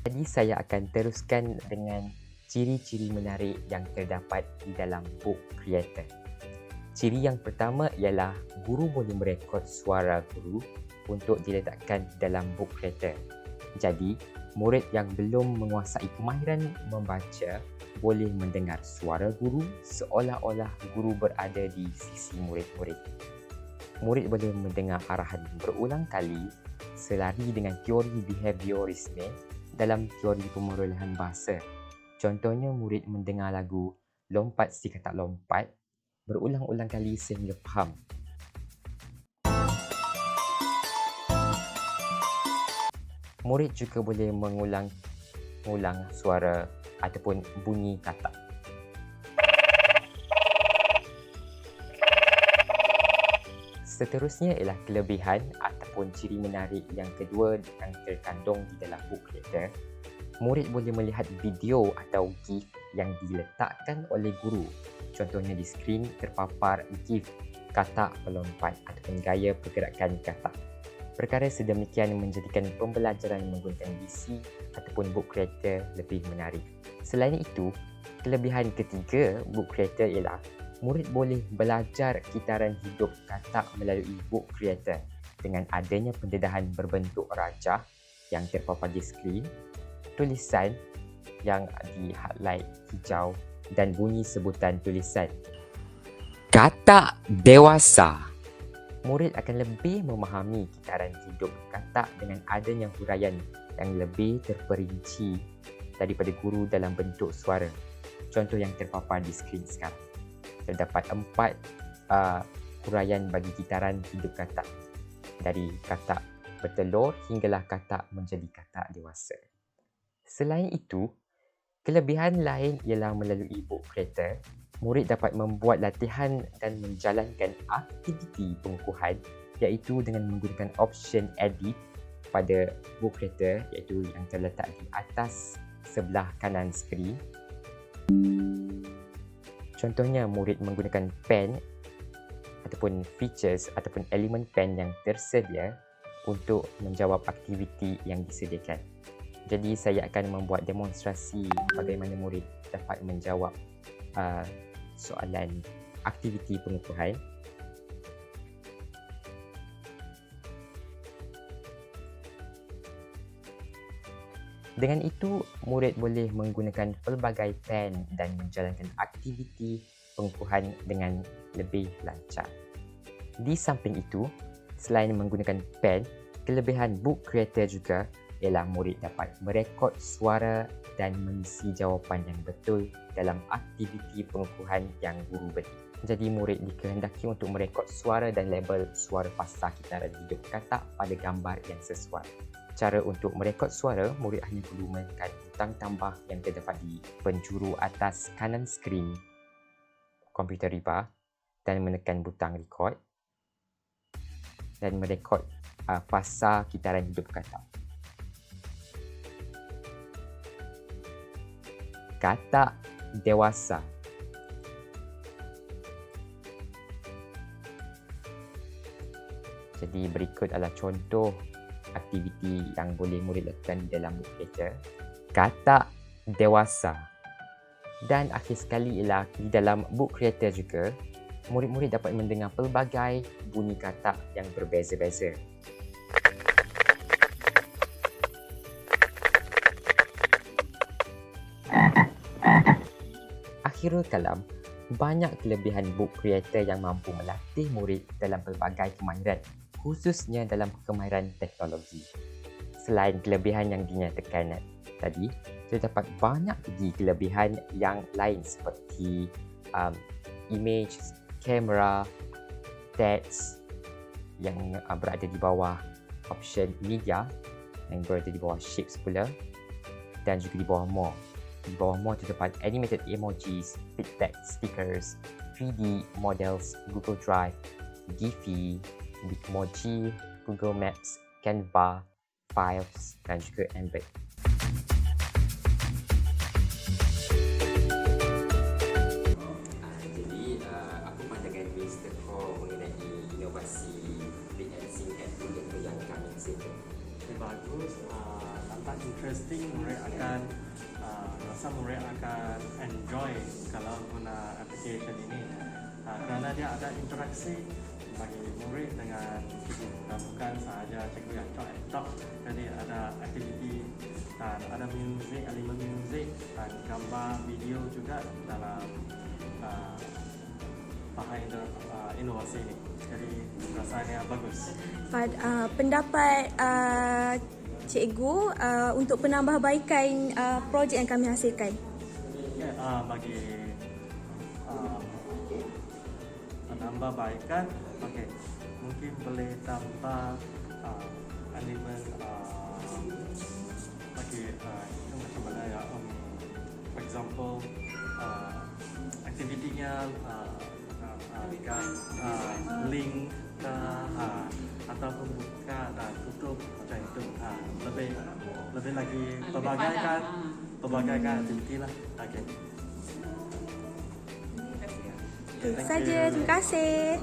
Jadi saya akan teruskan dengan ciri-ciri menarik yang terdapat di dalam Book Creator. Ciri yang pertama ialah guru boleh merekod suara guru untuk diletakkan dalam Book Creator. Jadi, murid yang belum menguasai kemahiran membaca boleh mendengar suara guru seolah-olah guru berada di sisi murid-murid. Murid boleh mendengar arahan berulang kali selari dengan teori behaviorisme dalam teori pemerolehan bahasa. Contohnya, murid mendengar lagu Lompat Si Katak Lompat berulang-ulang kali sehingga faham. Murid juga boleh mengulang suara ataupun bunyi katak. Seterusnya ialah kelebihan ataupun ciri menarik yang kedua yang terkandung di dalam Book Creator. Murid boleh melihat video atau GIF yang diletakkan oleh guru. Contohnya di skrin terpapar GIF katak melompat ataupun gaya pergerakan katak. Perkara sedemikian menjadikan pembelajaran menggunakan DC ataupun Book Creator lebih menarik. Selain itu, kelebihan ketiga Book Creator ialah murid boleh belajar kitaran hidup katak melalui Book Creator dengan adanya pendedahan berbentuk rajah yang terpapar di skrin, tulisan yang di highlight hijau dan bunyi sebutan tulisan. Katak dewasa. Murid akan lebih memahami kitaran hidup katak dengan adanya huraian yang lebih terperinci daripada guru dalam bentuk suara. Contoh yang terpapar di skrin sekarang. Terdapat 4 huraian bagi kitaran hidup katak. Dari katak bertelur hinggalah katak menjadi katak dewasa. Selain itu, kelebihan lain ialah melalui Book Creator, murid dapat membuat latihan dan menjalankan aktiviti pengukuhan iaitu dengan menggunakan option edit pada Book Creator iaitu yang terletak di atas sebelah kanan skrin. Contohnya, murid menggunakan pen ataupun features ataupun elemen pen yang tersedia untuk menjawab aktiviti yang disediakan. Jadi saya akan membuat demonstrasi bagaimana murid dapat menjawab soalan aktiviti pengukuhan. Dengan itu, murid boleh menggunakan pelbagai pen dan menjalankan aktiviti pengukuhan dengan lebih lancar. Di samping itu, selain menggunakan pen, kelebihan Book Creator juga ialah murid dapat merekod suara dan mengisi jawapan yang betul dalam aktiviti pengukuhan yang guru beri. Jadi murid dikehendaki untuk merekod suara dan label suara fasa kitaran hidup katak pada gambar yang sesuai. Cara untuk merekod suara, murid hanya perlu menekan butang tambah yang terdapat di penjuru atas kanan skrin komputer riba dan menekan butang record dan merekod fasa kitaran hidup katak. Katak dewasa. Jadi berikut adalah contoh aktiviti yang boleh murid lakukan di dalam Book Creator. Katak dewasa. Dan akhir sekali ialah di dalam Book Creator juga, murid-murid dapat mendengar pelbagai bunyi katak yang berbeza-beza. Akhirul kalam, banyak kelebihan Book Creator yang mampu melatih murid dalam pelbagai kemahiran, khususnya dalam kemahiran teknologi. Selain kelebihan yang dinyatakan tadi, terdapat banyak lagi kelebihan yang lain seperti image, kamera, text yang berada di bawah option media yang berada di bawah shapes pula dan juga di bawah more. Di bawah more terdapat animated emojis, text stickers, 3D models, Google Drive, Giphy, Bitmoji, Google Maps, Canva, Files dan juga Embed. Jadi, apa pandangan Mr. Kor mengenai inovasi Big and Sing and Project yang kami hasilkan? lebih bagus, nampak interesting, murid akan rasa murid akan enjoy kalau guna application ini, kerana dia ada interaksi bagi murid dengan cikgu, dan bukan sahaja cikgu yang cok, jadi ada aktiviti dan ada music, elemen music dan gambar video juga dalam bahan inovasi ini. Jadi rasanya bagus. Pendapat cikgu untuk penambahbaikan projek yang kami hasilkan. Bagi penambahbaikan, mungkin boleh tambah elemen bagi itu macam mana ya? For example, aktivitinya link ke ataupun buka dan tutup macam itu, lebih lagi pelbagaikan aktiviti lah. Itu saja, terima kasih.